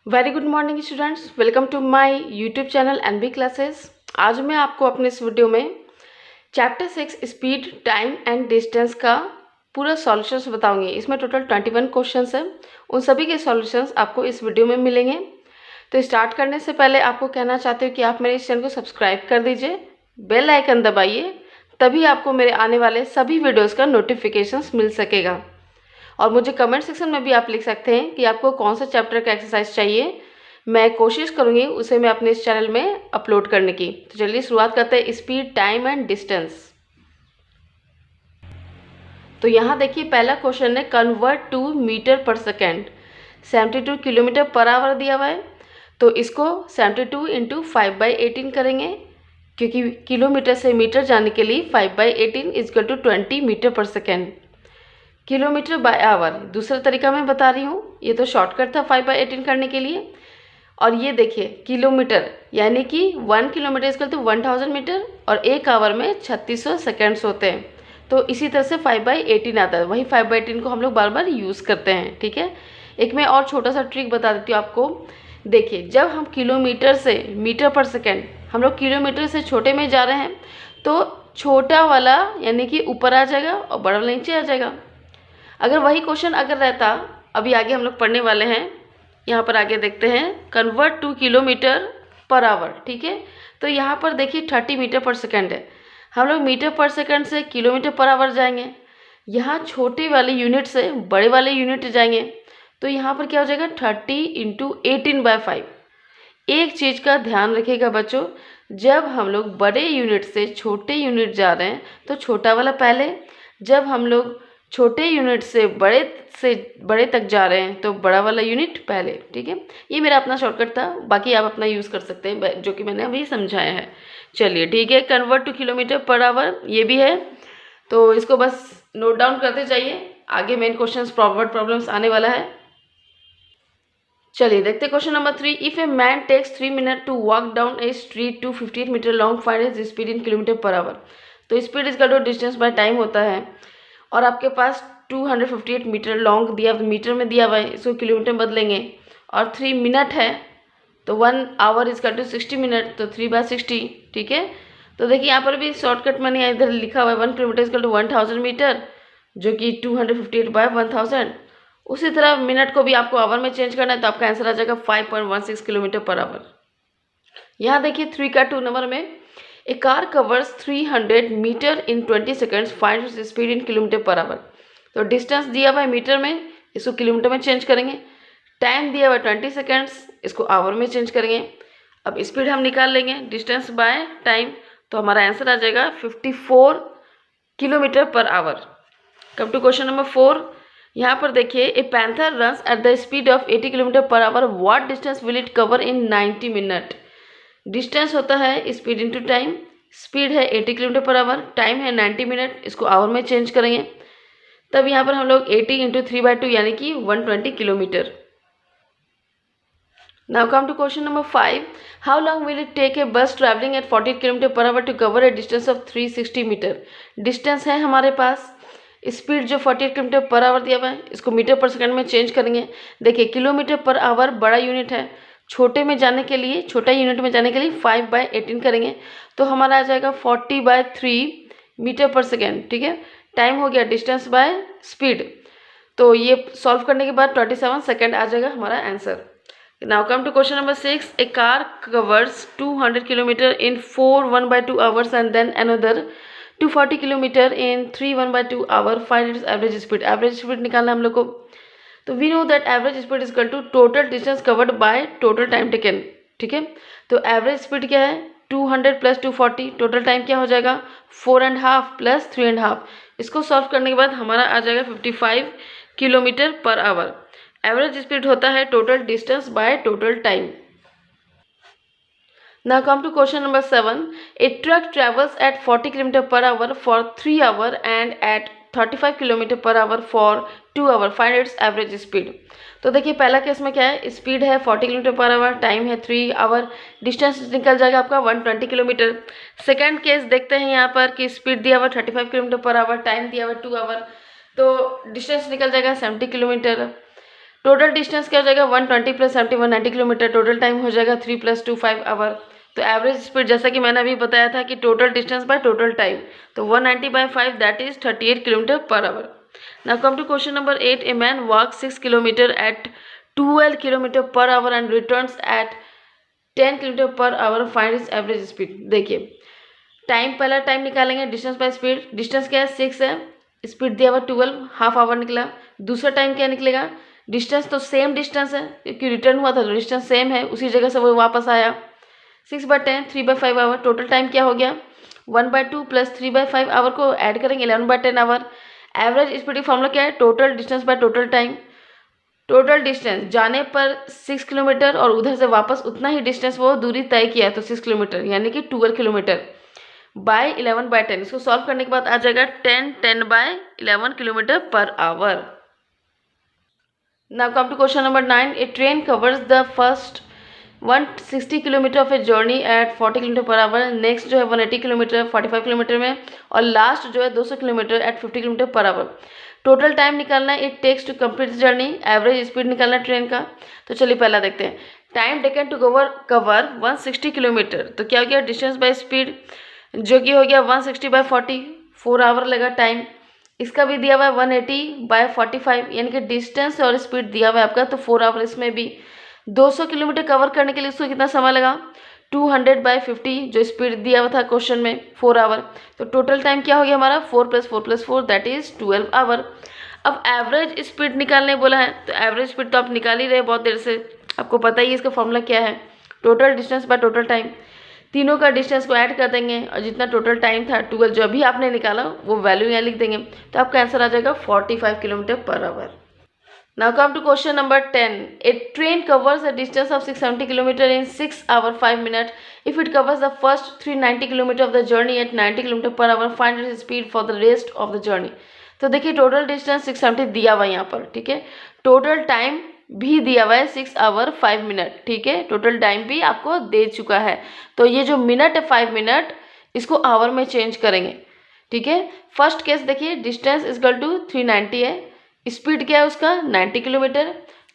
Very good morning students, welcome to my YouTube channel NB classes. आज मैं आपको अपने इस वीडियो में chapter 6 speed, time and distance का पूरा सॉल्यूशंस बताऊंगी। इसमें टोटल 21 क्वेश्चंस हैं। उन सभी के सॉल्यूशंस आपको इस वीडियो में मिलेंगे। तो स्टार्ट करने से पहले आपको कहना चाहती हूँ कि आप मेरे इस चैनल को सब्सक्राइब कर दीजिए, बेल आइकन दबाइए, तभी आपको मेरे आने वाले सभी वीडियोज़ का नोटिफिकेशंस मिल सकेगा। और मुझे कमेंट सेक्शन में भी आप लिख सकते हैं कि आपको कौन सा चैप्टर का एक्सरसाइज चाहिए। मैं कोशिश करूंगी उसे मैं अपने इस चैनल में अपलोड करने की। तो चलिए शुरुआत करते हैं स्पीड, टाइम एंड डिस्टेंस। तो यहाँ देखिए पहला क्वेश्चन है कन्वर्ट टू मीटर पर सेकेंड। 72 किलोमीटर पर आवर दिया हुआ है, तो इसको 72 इंटू 5/18 करेंगे, क्योंकि किलोमीटर से मीटर जाने के लिए 5/18 इजकल टू 20 मीटर पर सेकेंड। किलोमीटर बाय आवर दूसरा तरीका मैं बता रही हूँ, ये तो शॉर्टकट था 5/18 करने के लिए। और ये देखिए किलोमीटर यानी कि 1 किलोमीटर इसका तो 1000 मीटर, और 1 आवर में 3600 सेकेंड्स होते हैं। तो इसी तरह से 5/18 आता है, वही 5/18 को हम लोग बार बार यूज़ करते हैं। ठीक है, एक मैं और छोटा सा ट्रिक बता देती हूँ आपको। देखिए जब हम किलोमीटर से मीटर पर सेकेंड, हम लोग किलोमीटर से छोटे में जा रहे हैं, तो छोटा वाला यानी कि ऊपर आ जाएगा और बड़ा वाला नीचे आ जाएगा। अगर वही क्वेश्चन अगर रहता, अभी आगे हम लोग पढ़ने वाले हैं, यहाँ पर आगे देखते हैं convert two kilometre per our. ठीक है, तो यहाँ पर देखिए 30 मीटर पर सेकेंड है, हम लोग मीटर पर सेकेंड से किलोमीटर पर आवर जाएंगे। यहाँ छोटे वाले यूनिट से बड़े वाले यूनिट जाएंगे, तो यहाँ पर क्या हो जाएगा 30 इंटू 18/5। एक चीज़ का ध्यान रखिएगा बच्चों, जब हम लोग बड़े यूनिट से छोटे यूनिट जा रहे हैं तो छोटा वाला पहले, जब हम लोग छोटे यूनिट से बड़े तक जा रहे हैं तो बड़ा वाला यूनिट पहले। ठीक है, ये मेरा अपना शॉर्टकट था, बाकी आप अपना यूज़ कर सकते हैं जो कि मैंने अभी समझाया है। चलिए ठीक है, convert two kilometre per our ये भी है, तो इसको बस नोट डाउन करते जाइए, आगे मेन क्वेश्चन प्रॉब्लम्स आने वाला है। चलिए देखते question number 3। If a man takes 3 minute to walk down a street to 58 metre long, find his speed in kilometre per hour. तो स्पीड इसका जो डिस्टेंस बाय टाइम होता है, और आपके पास 258 मीटर लॉन्ग दिया, मीटर में दिया हुआ है, इसको किलोमीटर में बदलेंगे, और 3 मिनट है तो 1 आवर इसका टू 60 मिनट, तो 3/60। ठीक है, तो देखिए यहाँ पर भी शॉर्टकट मैंने इधर लिखा हुआ है 1 किलोमीटर इसका टू 1000 मीटर, जो कि 258/1000। उसी तरह मिनट को भी आपको आवर में चेंज करना है, तो आपका आंसर आ जाएगा 5.16 किलोमीटर पर आवर। यहाँ देखिए 3 का 2 नंबर में, a car covers 300 metre in 20 seconds, find speed in kilometre per hour. तो डिस्टेंस दिया हुआ है मीटर में, इसको किलोमीटर में चेंज करेंगे। टाइम दिया हुआ है 20 सेकेंड्स, इसको आवर में चेंज करेंगे। अब स्पीड हम निकाल लेंगे डिस्टेंस बाय टाइम, तो हमारा आंसर आ जाएगा 54 kilometre per hour. Come to question number 4। यहाँ पर देखिए a panther runs at the speed of 80 kilometre per hour, what distance will it cover in 90 minute. Distance होता है स्पीड इंटू टाइम, स्पीड है 80 kilometre per our, time है 90 minute, इसको our में change करेंगे, तब यहाँ पर हम लोग 80 इंटू 3/2 यानी कि 120 kilometre. Now come to question number 5. How long will it take a bus traveling at 40 km per hour to cover a distance of 360 metre. Distance है हमारे पास, स्पीड जो 48 किलोमीटर पर आवर दिया हुआ है, इसको मीटर पर सेकंड में change करेंगे। देखिए किलोमीटर पर आवर बड़ा यूनिट है, छोटे में जाने के लिए, छोटा यूनिट में जाने के लिए 5/18 करेंगे, तो हमारा आ जाएगा 40/3 मीटर पर सेकेंड। ठीक है, टाइम हो गया डिस्टेंस बाय स्पीड, तो ये सॉल्व करने के बाद 27 सेकेंड आ जाएगा हमारा answer. Now come to question number 6. A car covers 200 km in 4 1/2 hours and then another 240 km in 3 1/2 hour. Find its average speed. Average speed निकालना हम लोग को, तो we know that average speed is equal to total distance covered by total time taken। ठीक है, तो average speed क्या है 200 + 240, टोटल टाइम क्या हो जाएगा 4.5 + 3.5। इसको सॉल्व करने के बाद हमारा आ जाएगा 55 kilometre per our. Average speed होता है total distance by total time. Now come to question number 7. A truck travels at 40 km per hour for 3 hours and at 35 km per hour for 2 hours. Find its average speed। तो देखिए पहला case में क्या है, speed है 40 kilometre per our, time है 3 our, distance निकल जाएगा आपका 120 किलोमीटर। सेकेंड केस देखते हैं यहाँ पर कि स्पीड दिया हुआ 35 किलोमीटर पर आवर, टाइम दिया हुआ 2 आवर, तो डिस्टेंस निकल जाएगा 70 किलोमीटर। टोटल डिस्टेंस क्या हो जाएगा 120 + 70 190 किलोमीटर। टोटल टाइम हो जाएगा 3 + 2 5 आवर। तो एवरेज स्पीड जैसा कि मैंने अभी बताया था कि total distance by total time, तो 190/5 that is 38 km/h। Now come to question number 8। A man walk 6 kilometre at 12 km/h and returns at 10 km/h। Find his average speed. देखिए टाइम, पहला टाइम निकालेंगे डिस्टेंस बाय स्पीड। डिस्टेंस क्या है 6 है, speed दिया हुआ 12, half hour निकला। दूसरा टाइम क्या निकलेगा, डिस्टेंस तो सेम डिस्टेंस है क्योंकि रिटर्न हुआ था तो डिस्टेंस सेम है, उसी जगह से वो वापस आया। 6/10 3/5 आवर। टोटल टाइम क्या हो गया 1/2 + 3/5 आवर को ऐड करेंगे 11/10 आवर। एवरेज स्पीड की फॉर्मूला क्या है, total distance by total time. Total distance जाने पर 6 किलोमीटर और उधर से वापस उतना ही डिस्टेंस वो दूरी तय किया तो 6 किलोमीटर यानी कि 12 किलोमीटर बाय 11/10। इसको सॉल्व करने के बाद आ जाएगा 10/11 km/h। Now come to question number 9। A train covers the first 160 kilometre of a journey at 40 km/h। Next जो है 180 किलोमीटर 45 किलोमीटर में, और लास्ट जो है 200 kilometre eight 50 km/h। Total time निकालना है it takes to complete journey. Average speed निकालना है ट्रेन का। तो चलिए पहला देखते हैं। Time taken to cover 160 kilometre, तो क्या हो गया डिस्टेंस बाय स्पीड जो कि हो गया 160/40, 4 आवर लगा टाइम। इसका भी दिया हुआ है 180/45 यानी कि डिस्टेंस और स्पीड दिया हुआ है आपका, तो 4 आवर। इसमें भी 200 किलोमीटर कवर करने के लिए उसको कितना समय लगा 200/50 जो स्पीड दिया हुआ था क्वेश्चन में 4 आवर। तो टोटल टाइम क्या हो गया हमारा 4 + 4 + 4 दैट इज 12 आवर। अब एवरेज स्पीड निकालने बोला है, तो एवरेज स्पीड तो आप निकाल ही रहे बहुत देर से, आपको पता ही है इसका फॉर्मूला क्या है, total distance by total time. तीनों का डिस्टेंस को ऐड कर देंगे और जितना टोटल टाइम था 12 जो अभी आपने निकाला वो वैल्यू यहाँ लिख देंगे, तो आपका आंसर आ जाएगा 45 km/h। Now come to question number 10. A train covers a distance of 670 km in 6 hours 5 minutes. If it covers the first 390 km of the journey at 90 km/h, find its speed for the rest of the journey. तो देखिए total distance 670 दिया हुआ है यहाँ पर, ठीक है। Total time भी दिया हुआ है 6 hours 5 minutes, ठीक है। टोटल टाइम भी आपको दे चुका है, तो ये जो मिनट है 5 मिनट इसको आवर में चेंज करेंगे, ठीक है। फर्स्ट केस देखिए डिस्टेंस इक्वल टू 390 है, स्पीड क्या है उसका 90 किलोमीटर,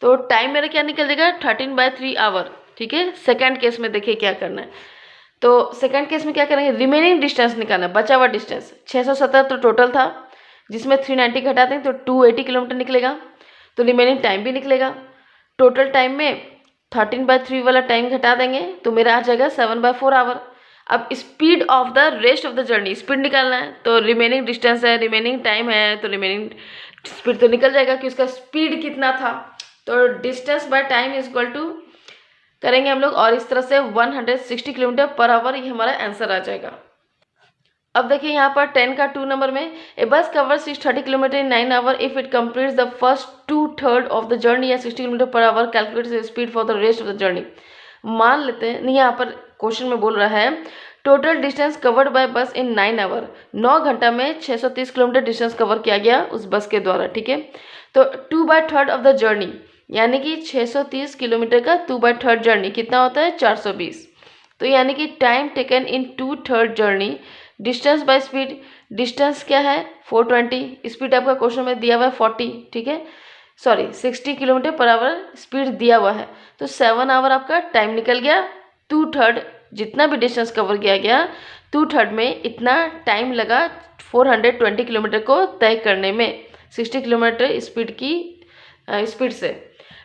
तो टाइम मेरा क्या निकल जाएगा 13/3 आवर, ठीक है। सेकंड केस में देखिए क्या करना है, तो सेकंड केस में क्या करेंगे रिमेनिंग डिस्टेंस निकालना है, बचा हुआ डिस्टेंस 670 तो टोटल था, जिसमें 390 घटा दें तो 280 किलोमीटर निकलेगा, तो रिमेनिंग टाइम भी निकलेगा। टोटल टाइम में 13/3 वाला टाइम घटा देंगे तो मेरा आ जाएगा 7/4 आवर। अब speed of the rest of the journey, speed निकालना है, तो रिमेनिंग डिस्टेंस है रिमेनिंग टाइम है तो रिमेनिंग स्पीड तो निकल जाएगा कि उसका स्पीड कितना था, तो distance by time is equal to करेंगे हम लोग और इस तरह से 160 km/h, ये हमारा आंसर आ जाएगा। अब देखिए यहाँ पर 10 का 2 नंबर में ए बस cover 630 kilometre in 9 hour if it completes the first 2/3 of the journey या 60 km/h, calculate speed for the rest of the journey. मान लेते हैं नहीं, यहाँ पर क्वेश्चन में बोल रहा है टोटल डिस्टेंस कवर्ड बाय बस इन 9 आवर, 9 घंटा में 630 किलोमीटर डिस्टेंस कवर किया गया उस बस के द्वारा, ठीक है। तो 2/3 ऑफ द जर्नी यानी कि 630 किलोमीटर का 2/3 जर्नी कितना होता है 420, तो यानी कि time taken in 2/3 journey. Distance by speed, distance क्या है 420, स्पीड आपका क्वेश्चन में दिया हुआ है 40, ठीक है, सॉरी 60 km/h स्पीड दिया हुआ है, तो 7 आवर आपका टाइम निकल गया। 2/3 जितना भी डिस्टेंस कवर किया गया 2/3 में इतना टाइम लगा 420 किलोमीटर को तय करने में 60 किलोमीटर स्पीड की स्पीड से।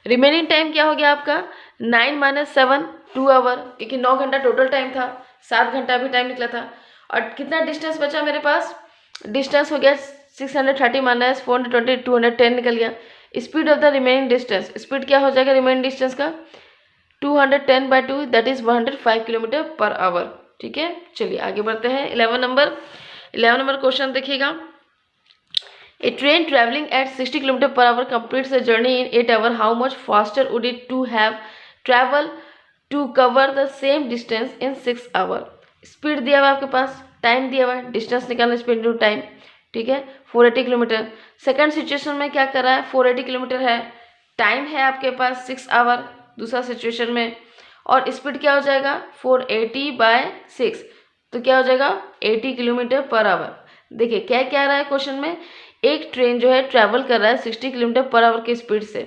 रिमेनिंग टाइम क्या हो गया आपका 9 - 7 2 आवर, क्योंकि 9 घंटा टोटल टाइम था, 7 घंटा भी टाइम निकला था। और कितना डिस्टेंस बचा मेरे पास, डिस्टेंस हो गया 630 - 420 210 निकल गया। Speed of the remaining distance, speed क्या हो जाएगा रिमेनिंग डिस्टेंस का 210/2 दैट इज 105 km/h, ठीक है। चलिए आगे बढ़ते हैं। 11 नंबर क्वेश्चन देखिएगा। A train travelling at 60 km/h completes a journey in 8 hours. How much faster would it to have travel to cover the same distance in 6 hours? Speed दिया हुआ आपके पास, टाइम दिया हुआ है, डिस्टेंस निकालना स्पीड टू टाइम, ठीक है 480 kilometre. Second situation में क्या कर रहा है 480 किलोमीटर है, टाइम है आपके पास 6 आवर दूसरा सिचुएशन में, और स्पीड क्या हो जाएगा 480/6, तो क्या हो जाएगा 80 km/h। देखिए क्या रहा है क्वेश्चन में, एक ट्रेन जो है ट्रैवल कर रहा है 60 km/h की स्पीड से,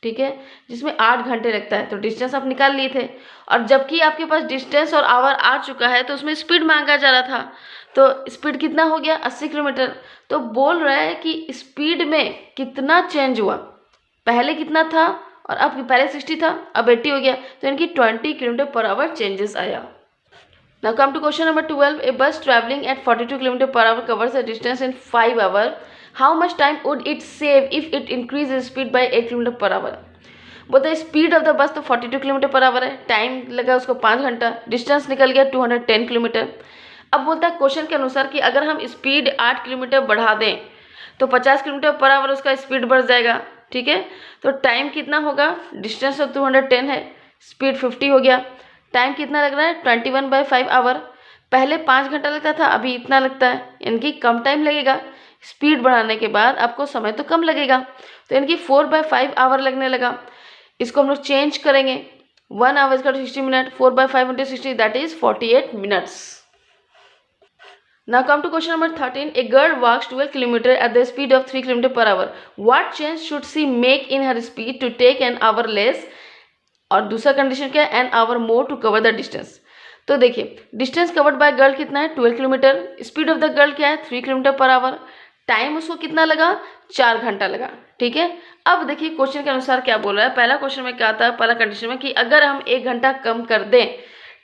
ठीक है, जिसमें 8 घंटे लगता है। तो डिस्टेंस आप निकाल लिए थे, और जबकि आपके पास डिस्टेंस और आवर आ चुका है तो उसमें स्पीड मांगा जा रहा था। तो स्पीड कितना हो गया, 80 किलोमीटर। तो बोल रहा है कि स्पीड में कितना चेंज हुआ, पहले कितना था और अब पहले 60 था, अब 80 हो गया, तो इनकी 20 किलोमीटर पर आवर चेंजेस आया। Now come to question number 12. A bus traveling at 42 km per hour covers a distance in 5 hours. How much time would it save if it increases speed by 8 km per hour? बोलते हैं speed of the bus तो 42 kilometre per our है, time लगा उसको 5 घंटा, distance निकल गया 210 kilometre. अब बोलता है क्वेश्चन के अनुसार कि अगर हम स्पीड 8 किलोमीटर बढ़ा दें तो 50 किलोमीटर पर आवर उसका स्पीड बढ़ जाएगा। ठीक है, तो टाइम कितना होगा, डिस्टेंस तो 210 है, स्पीड 50 हो गया, टाइम कितना लग रहा है 21/5 आवर। पहले 5 घंटा लगता था, अभी इतना लगता है, इनकी कम टाइम लगेगा। स्पीड बढ़ाने के बाद आपको समय तो कम लगेगा, तो इनकी 4/5 आवर लगने लगा। इसको हम लोग चेंज करेंगे, 1 आवर का 60 minute, 4/5 × 60 that is 48 minutes. Now come to question number 13. A girl walks 12 km at the speed of 3 km per hour. What change should she make in her speed to take an hour less? और दूसरा condition क्या है, an hour more to cover the distance. तो देखिए distance covered by girl कितना है 12 kilometre, speed of the girl क्या है 3 किलोमीटर पर आवर, टाइम उसको कितना लगा 4 घंटा लगा। ठीक है, अब देखिए क्वेश्चन के अनुसार क्या बोल रहा है। पहला क्वेश्चन में क्या था, पहला कंडीशन में कि अगर हम 1 घंटा कम कर दें,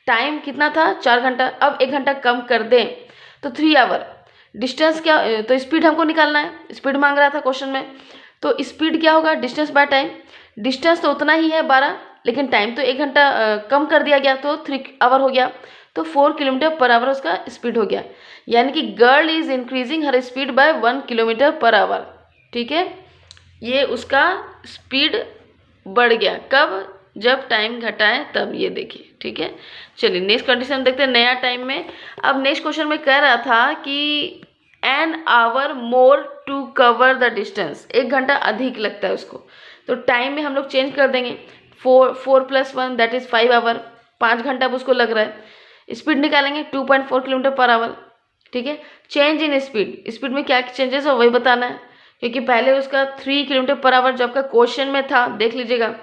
टाइम कितना था 4 घंटा, अब 1 घंटा कम कर दें तो 3 आवर। डिस्टेंस क्या, तो स्पीड हमको निकालना है, स्पीड मांग रहा था क्वेश्चन में, तो स्पीड क्या होगा डिस्टेंस बाय टाइम। डिस्टेंस तो उतना ही है 12, लेकिन टाइम तो 1 घंटा कम कर दिया गया तो 3 आवर हो गया, तो 4 किलोमीटर पर आवर उसका स्पीड हो गया। यानी कि girl is increasing her speed bye 1 kilometre per our. ठीक है, ये उसका स्पीड बढ़ गया, कब, जब टाइम घटाए तब, ये देखिए। ठीक है, चलिए नेक्स्ट कंडीशन देखते हैं नया टाइम में। अब नेक्स्ट क्वेश्चन में कह रहा था कि an hour more to cover the distance, 1 घंटा अधिक लगता है उसको, तो टाइम में हम लोग चेंज कर देंगे, 4 + 1 दैट इज 5 आवर, 5 घंटा अब उसको लग रहा है। स्पीड निकालेंगे 2.4 किलोमीटर पर आवर। ठीक है, चेंज इन स्पीड, स्पीड में क्या चेंजेस हो वही बताना है, क्योंकि पहले उसका 3 किलोमीटर पर आवर जो आपका क्वेश्चन में था, देख लीजिएगा,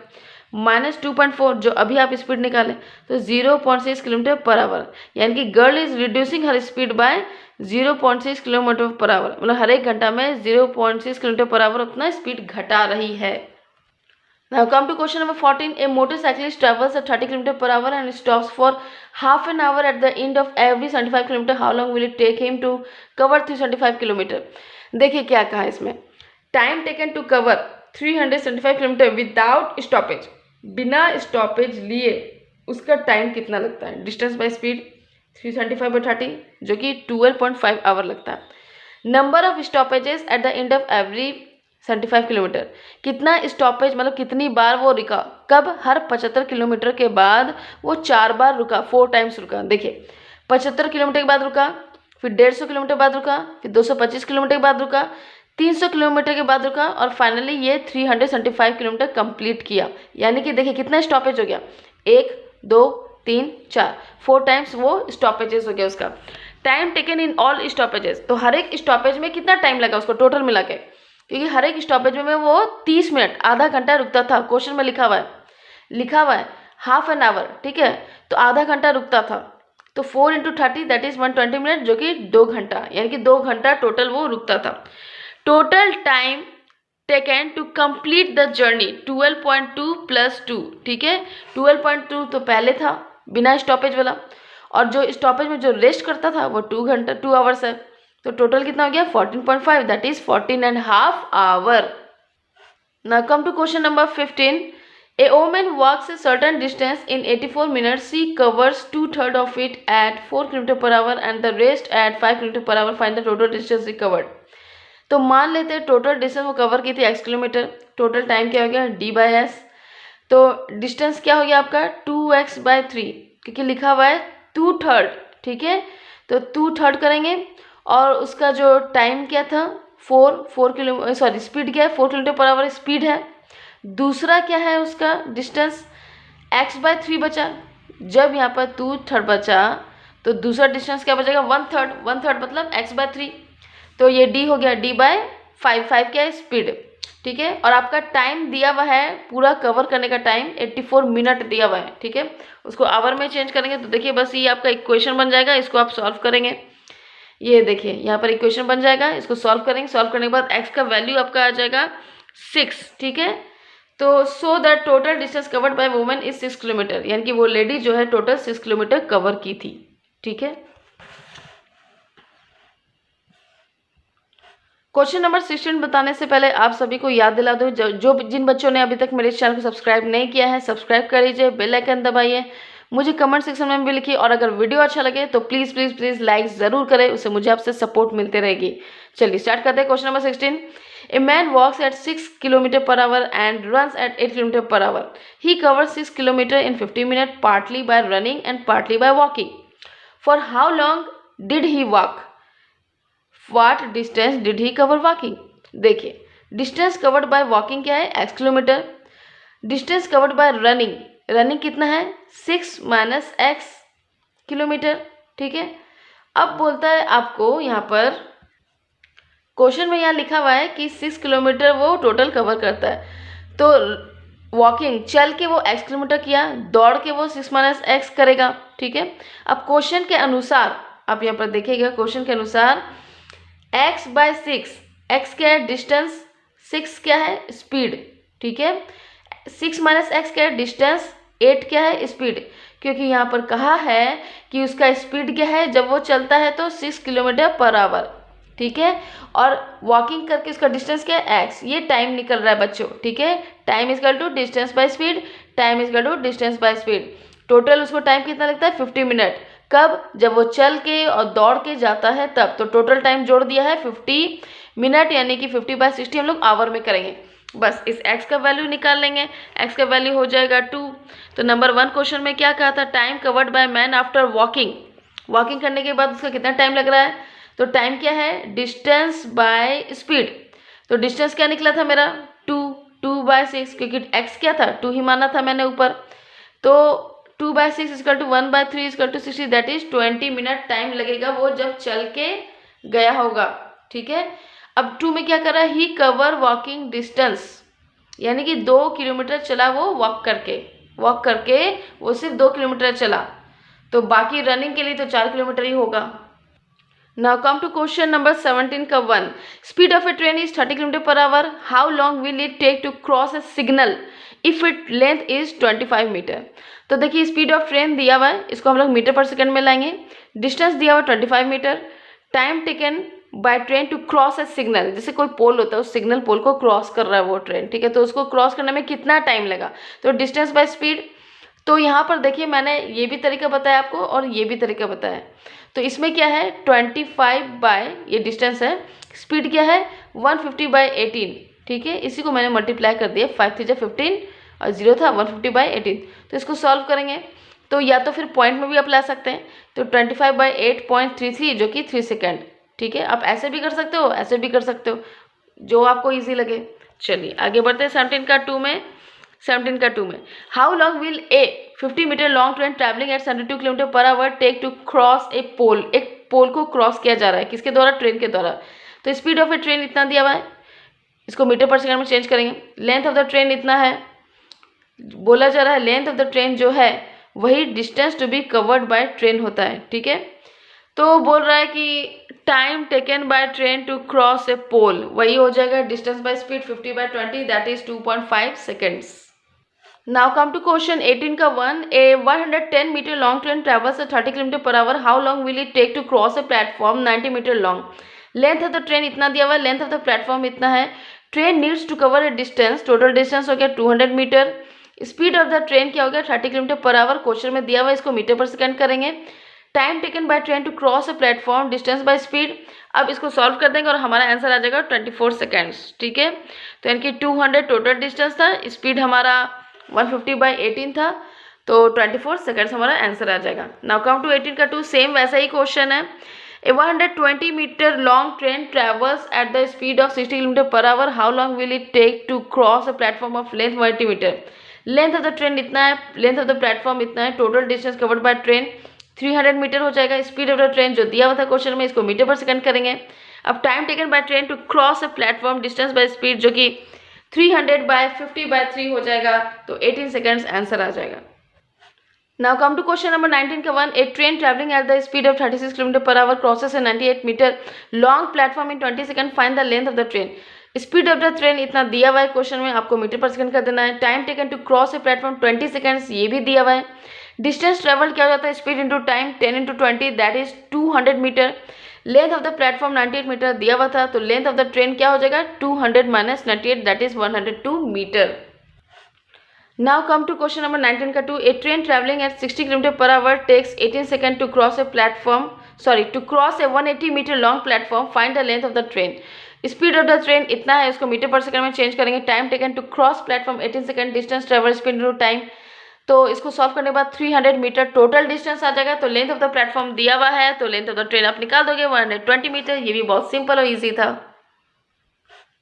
-2.4 जो अभी आप स्पीड निकालें तो 0.6 किलोमीटर पर आवर। यानी कि girl is reducing her speed bye 0.6 kilometre per our, मतलब हर 1 घंटा में 0.6 किलोमीटर पर आवर अपना स्पीड घटा रही है। Now come to question number 14. A motorcyclist travels at 30 km per hour and stops for half an hour at the end of every 75 km. How long will it take him to cover 375 km? देखिए क्या कहा इसमें, time taken to cover 375 kilometre without stoppage, बिना stoppage लिए उसका time कितना लगता है। डिस्टेंस बाय स्पीड 375/30 जो कि 12.5 आवर लगता है। Number of stoppages at the end of every 75 kilometre, कितना स्टॉपेज मतलब कितनी बार वो रुका, कब, हर 75 किलोमीटर के बाद वो 4 बार रुका, 4 टाइम्स रुका। देखिए 75 किलोमीटर के बाद रुका, फिर 150 किलोमीटर बाद रुका, फिर 225 किलोमीटर के बाद रुका, 300 किलोमीटर के बाद रुका, और फाइनली ये 375 किलोमीटर कंप्लीट किया। यानी कि देखिए कितना स्टॉपेज हो गया, 1 2 3 4, 4 टाइम्स वो स्टॉपेजेस हो गया उसका। Time taken in all stoppages, तो हर एक स्टॉपेज में कितना टाइम लगा उसको टोटल मिला के, क्योंकि हर एक स्टॉपेज में वो 30 मिनट, आधा घंटा रुकता था। क्वेश्चन में लिखा हुआ है हाफ एन आवर। ठीक है, तो आधा घंटा रुकता था, तो 4 × 30 दैट इज 120 मिनट जो कि 2 घंटा, यानी कि 2 घंटा टोटल वो रुकता था। Total time taken to complete the journey 12.2 + 2। ठीक है, 12.2 तो पहले था बिना स्टॉपेज वाला, और जो स्टॉपेज में जो रेस्ट करता था वो 2 आवर्स है, तो टोटल कितना हो गया 14.5 that is 14.5 hour. Now come to question number 15. A woman walks a certain distance in 84 minutes. She covers 2/3 of it at 4 km per hour and the rest at 5 km per hour. Find the total distance she covered. तो मान लेते हैं total distance वो cover की थी x kilometre, total time क्या हो गया d/s, तो डिस्टेंस क्या हो गया आपका 2x/3, क्योंकि लिखा हुआ है 2/3। ठीक है, तो 2/3 करेंगे, और उसका जो टाइम क्या था 4 किलो सॉरी स्पीड क्या है 4 किलोमीटर पर आवर स्पीड है। दूसरा क्या है उसका डिस्टेंस x/3 बचा, जब यहाँ पर 2/3 बचा तो दूसरा डिस्टेंस क्या बचेगा 1/3 मतलब x/3, तो ये d हो गया d/5, 5 क्या है स्पीड। ठीक है। और आपका टाइम दिया हुआ है, पूरा कवर करने का टाइम 84 मिनट दिया हुआ है, ठीक है। उसको आवर में चेंज करेंगे तो देखिए बस ये आपका इक्वेशन बन जाएगा, इसको आप सॉल्व करेंगे। ये देखिए यहाँ पर इक्वेशन बन जाएगा, इसको सॉल्व करेंगे। सॉल्व करने के बाद x का वैल्यू आपका आ जाएगा 6, ठीक है। तो so the total distance covered by women is 6 kilometre, यानी कि वो लेडी जो है टोटल 6 किलोमीटर कवर की थी, ठीक है। क्वेश्चन नंबर 16 बताने से पहले आप सभी को याद दिला दो, जिन बच्चों ने अभी तक मेरे चैनल को सब्सक्राइब नहीं किया है, सब्सक्राइब कर लीजिए, बेल आइकन दबाइए, मुझे कमेंट सेक्शन में भी लिखिए, और अगर वीडियो अच्छा लगे तो प्लीज़ प्लीज़ प्लीज़ लाइक ज़रूर करें, उससे मुझे आपसे सपोर्ट मिलते रहेगी। चलिए स्टार्ट करते हैं question number 16। A man walks at 6 kilometre per hour and runs at 8 kilometre per hour. He covers 6 kilometre in 50 minute, partly by running and partly by walking. For how long did he walk? What distance did he cover walking? देखिए distance covered by walking क्या है, x kilometre. Distance covered by running, running कितना है, 6 minus x kilometre, ठीक है। अब बोलता है आपको यहाँ पर क्वेश्चन में यहाँ लिखा हुआ है कि 6 किलोमीटर वो टोटल कवर करता है, तो वॉकिंग चल के वो x किलोमीटर किया, दौड़ के वो 6 माइनस x करेगा, ठीक है। अब क्वेश्चन के अनुसार आप यहाँ पर देखिएगा, क्वेश्चन के अनुसार x बाय 6, x क्या है डिस्टेंस, 6 क्या है स्पीड, ठीक है। 6 माइनस एक्स क्या है डिस्टेंस, 8 क्या है स्पीड, क्योंकि यहाँ पर कहा है कि उसका स्पीड क्या है जब वो चलता है तो 6 किलोमीटर पर आवर, ठीक है। और वॉकिंग करके उसका डिस्टेंस क्या है x, ये टाइम निकल रहा है बच्चों, ठीक है। Time is equal to distance by speed, time is equal to distance by speed. Total उसको टाइम कितना लगता है 50 मिनट, कब, जब वो चल के और दौड़ के जाता है तब। तो टोटल टाइम जोड़ दिया है 50 मिनट, यानी कि 50/60 हम लोग आवर में करेंगे। बस इस x का वैल्यू निकाल लेंगे, x का वैल्यू हो जाएगा 2। तो नंबर 1 क्वेश्चन में क्या कहा था, time covered by man after walking, walking करने के बाद उसका कितना टाइम लग रहा है, तो टाइम क्या है डिस्टेंस बाय स्पीड। तो डिस्टेंस क्या निकला था मेरा 2/6, क्योंकि x क्या था 2 ही माना था मैंने ऊपर। तो 2/6 equal to 1/3 equal to 60, that is 20 minute time लगेगा वो जब चल के गया होगा, ठीक है। अब 2 में क्या कर रहा है, ही कवर वॉकिंग डिस्टेंस, यानी कि 2 किलोमीटर चला वो वॉक करके वो सिर्फ 2 किलोमीटर चला, तो बाकी रनिंग के लिए तो 4 किलोमीटर ही होगा। Now come to question number 17 का 1। Speed of a train is 30 kilometre per hour, how long will it take to cross a signal if it length is 25 metre. तो देखिए स्पीड ऑफ ट्रेन दिया हुआ है, इसको हम लोग मीटर पर सेकंड में लाएंगे। डिस्टेंस दिया हुआ 25 metre, time taken by train to cross a signal, जैसे कोई पोल होता है उस सिग्नल पोल को क्रॉस कर रहा है वो ट्रेन, ठीक है। तो उसको क्रॉस करने में कितना टाइम लगा, तो डिस्टेंस बाय स्पीड। तो यहाँ पर देखिए मैंने ये भी तरीका बताया आपको और ये भी तरीका बताया, तो इसमें क्या है 25 बाय ये डिस्टेंस है, स्पीड क्या है 150/18, ठीक है। इसी को मैंने मल्टीप्लाई कर दिया, 5 3 15 और 0 था 150/18। तो इसको सॉल्व करेंगे तो या तो फिर पॉइंट में भी आप ला सकते हैं, तो 25/8.33 जो कि 3 सेकेंड, ठीक है। आप ऐसे भी कर सकते हो, ऐसे भी कर सकते हो, जो आपको ईजी लगे। चलिए आगे बढ़ते हैं 17 का 2 में। How long will a 50 metre long train travelling at 72 kilometre per hour take to cross a pole. एक पोल को क्रॉस किया जा रहा है, किसके द्वारा, ट्रेन के द्वारा। तो स्पीड ऑफ ए ट्रेन इतना दिया हुआ है, इसको मीटर पर सेकंड में चेंज करेंगे। लेंथ ऑफ द ट्रेन इतना है, बोला जा रहा है लेंथ ऑफ द ट्रेन जो है वही distance to be covered by train होता है, ठीक है। तो बोल रहा है कि time taken by train to cross a pole, वही हो जाएगा distance by speed 50/20, that is 2.5 seconds. Now come to question 18 का 1। A 110 metre long train travels at 30 kilometre per hour, how long will it take to cross a platform 90 metre long. Length of the train इतना दिया हुआ है, length of the platform इतना है, train needs to cover a distance, total distance हो गया 200 metre. Speed of the train क्या हो गया 30 किलोमीटर पर आवर, क्वेश्चन में दिया हुआ है, इसको मीटर पर सेकंड करेंगे। Time taken by train to cross a platform, distance by speed. अब इसको सॉल्व कर देंगे और हमारा आंसर आ जाएगा 24 सेकेंड्स, ठीक है। तो यानी कि 200 टोटल डिस्टेंस था, स्पीड हमारा 150/18 था, तो 24 सेकेंड्स हमारा आंसर आ जाएगा। नाउ कम टू 18 का 2, सेम वैसा ही क्वेश्चन है। A 120 metre long train travels at the speed of 60 kilometre per hour, how long will it take to cross a platform of length 180 metre. Length of the train इतना है, length of the platform इतना है, total distance covered by train 300 metre हो जाएगा। Speed of the train जो दिया हुआ था क्वेश्चन में, इसको मीटर पर सेकंड करेंगे। अब time taken by train to cross a platform, distance by speed जो कि 300/50/3 हो जाएगा, तो 18 सेकेंड्स आंसर आ जाएगा। Now come to question number 19 का 1. A train traveling at the speed of 36 km/h crosses a 98 meter long platform in 20 seconds. Find the length of the train. Speed of the train इतना दिया हुआ है question में, आपको metre per second कर देना है। Time taken to cross a platform 20 seconds, ये भी दिया हुआ है। डिस्टेंस ट्रेवल क्या हो जाता है, speed into time 10 × 20 that is 200 metre. Length of the platform 98 metre दिया हुआ था, तो लेंथ ऑफ द ट्रेन क्या हो जाएगा 200 - 98 that is 102 metre. Now come to question number 19 का 2. A train traveling at 60 km/h takes 18 seconds to cross a 180 meter long platform. Find the length of the train. Speed of the train इतना है, उसको metre per second में change करेंगे। Time taken to cross platform 18 second, distance travel speed into time, तो इसको solve करने के बाद 300 मीटर टोटल डिस्टेंस आ जाएगा। तो लेंथ ऑफ द प्लेटफॉर्म दिया हुआ है, तो लेंथ ऑफ द ट्रेन आप निकाल दोगे 120 मीटर। ये भी बहुत सिंपल और ईजी था।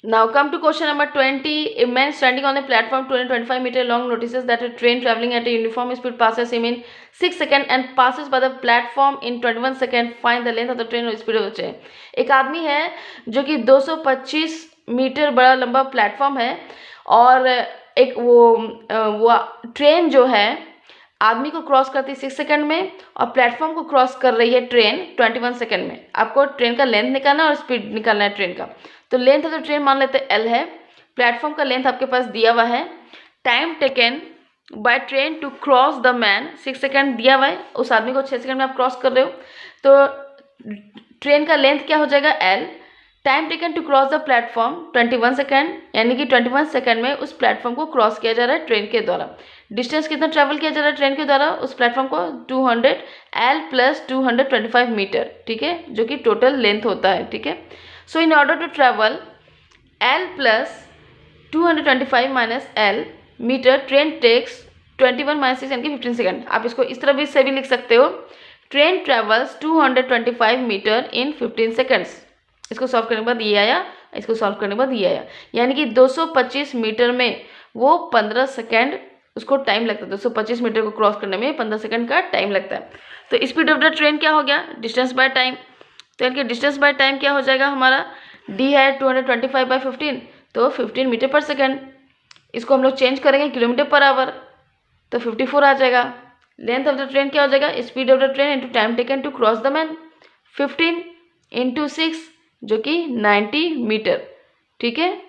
Now come to question number 20. A man standing on a platform 225 meter long notices that a train traveling at a uniform speed passes him in 6 seconds and passes by the platform in 21 seconds. Find the length of the train or speed of the train. एक आदमी है जो कि 225 metre बड़ा लंबा platform है और एक वो ट्रेन जो है आदमी को क्रॉस करती है 6 सेकंड में और प्लेटफॉर्म को क्रॉस कर रही है ट्रेन 21 सेकंड में। आपको ट्रेन का लेंथ निकालना है और स्पीड निकालना है ट्रेन का। तो लेंथ ऑफ द ट्रेन मान लेते हैं L है, प्लेटफॉर्म का लेंथ आपके पास दिया हुआ है। Time taken by train to cross the man 6 second दिया हुआ है, उस आदमी को 6 सेकंड में आप क्रॉस कर रहे हो, तो ट्रेन का लेंथ क्या हो जाएगा L। Time taken to cross the platform 21 second, यानी कि 21 सेकंड में उस प्लेटफॉर्म को क्रॉस किया जा रहा है ट्रेन के द्वारा। डिस्टेंस कितना ट्रेवल किया जा रहा है ट्रेन के द्वारा उस प्लेटफॉर्म को 200 L + 225 मीटर, ठीक है, जो कि टोटल लेंथ होता है, ठीक है। So in order to travel L + 225 - L metre, train takes 21 - 6 यानी कि 15 सेकंड। आप इसको इस तरह भी से भी लिख सकते हो, ट्रेन ट्रेवल्स 225 मीटर इन 15 सेकंड्स। इसको सॉल्व करने के बाद ये आया, इसको सॉल्व करने के बाद ये आया, यानी कि 225 मीटर में वो 15 सेकंड उसको टाइम लगता है। 225 मीटर को क्रॉस करने में 15 सेकंड का टाइम लगता है। तो स्पीड ऑफ द ट्रेन क्या हो गया, डिस्टेंस बाय टाइम। तो यानी कि डिस्टेंस बाय टाइम क्या हो जाएगा हमारा, डी है 225/15, तो 15 मीटर पर सेकंड। इसको हम लोग चेंज करेंगे किलोमीटर पर आवर, तो 54 आ जाएगा। लेंथ ऑफ द ट्रेन क्या हो जाएगा, speed of the train into time taken to cross the man, 15 × 6 जो कि 90 मीटर, ठीक है।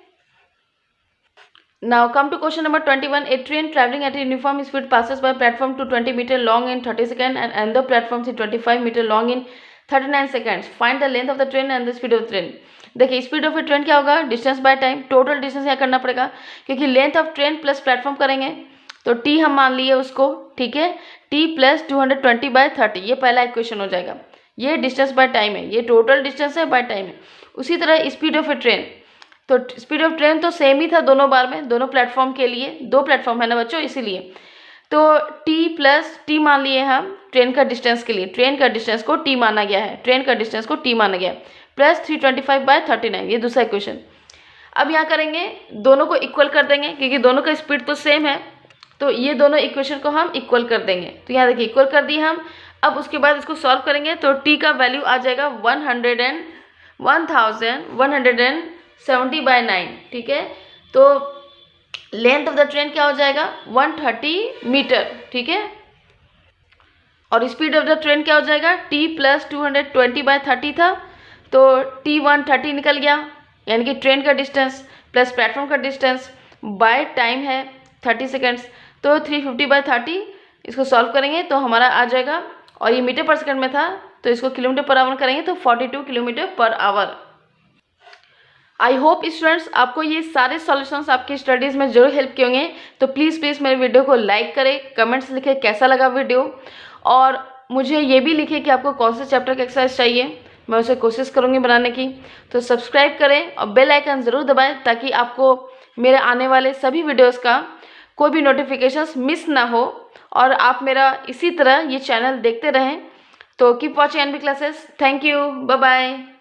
Now come to question number 21. A train traveling at a uniform speed passes by platform to 20 meter long in 30 seconds and another platform to 25 meter long in 39 seconds. Find the length of the train and the speed of the train. देखिए speed of a train क्या होगा, distance by time. Total distance यहाँ करना पड़ेगा क्योंकि length of train plus platform करेंगे, तो T हम मान लिए उसको, ठीक है। टी + 220/30, ये पहला इक्वेशन हो जाएगा। ये डिस्टेंस बाय टाइम है, ये टोटल डिस्टेंस है बाय टाइम है। उसी तरह स्पीड ऑफ ए ट्रेन, तो स्पीड ऑफ ट्रेन तो सेम ही था दोनों बार में, दोनों प्लेटफॉर्म के लिए, 2 प्लेटफॉर्म है ना बच्चों, इसीलिए तो टी + टी मान लिए हम ट्रेन का डिस्टेंस के लिए। ट्रेन का डिस्टेंस को टी माना गया है, ट्रेन का डिस्टेंस को टी माना गया है, + 325/39, ये दूसरा इक्वेशन। अब यहाँ करेंगे, दोनों को इक्वल कर देंगे क्योंकि दोनों का स्पीड तो सेम है, तो ये दोनों इक्वेशन को हम इक्वल कर देंगे। तो यहाँ देखिए इक्वल कर दिए हम। अब उसके बाद इसको सॉल्व करेंगे, तो टी का वैल्यू आ जाएगा 1170/9, ठीक है। तो लेंथ ऑफ द ट्रेन क्या हो जाएगा 130 मीटर, ठीक है। और स्पीड ऑफ द ट्रेन क्या हो जाएगा, टी + 220/30 था, तो टी 130 निकल गया, यानी कि ट्रेन का डिस्टेंस प्लस प्लेटफॉर्म का डिस्टेंस बाय टाइम है 30 सेकेंड्स, तो 350/30। इसको सॉल्व करेंगे तो हमारा आ जाएगा, और ये मीटर पर सेकंड में था तो इसको किलोमीटर पर आवर करेंगे तो 42 kilometre per our. I hope students आपको ये सारे सॉल्यूशंस आपकी स्टडीज़ में जरूर हेल्प किए होंगे। तो प्लीज़ मेरे वीडियो को लाइक करें, कमेंट्स लिखें कैसा लगा वीडियो, और मुझे ये भी लिखें कि आपको कौन से चैप्टर का एक्सरसाइज चाहिए, मैं उसे कोशिश करूँगी बनाने की। तो सब्सक्राइब करें और बेल आइकन ज़रूर दबाएं ताकि आपको मेरे आने वाले सभी वीडियोज़ का कोई भी नोटिफिकेशंस मिस ना हो और आप मेरा इसी तरह ये चैनल देखते रहें। तो keep watching NB classes. Thank you, bye bye.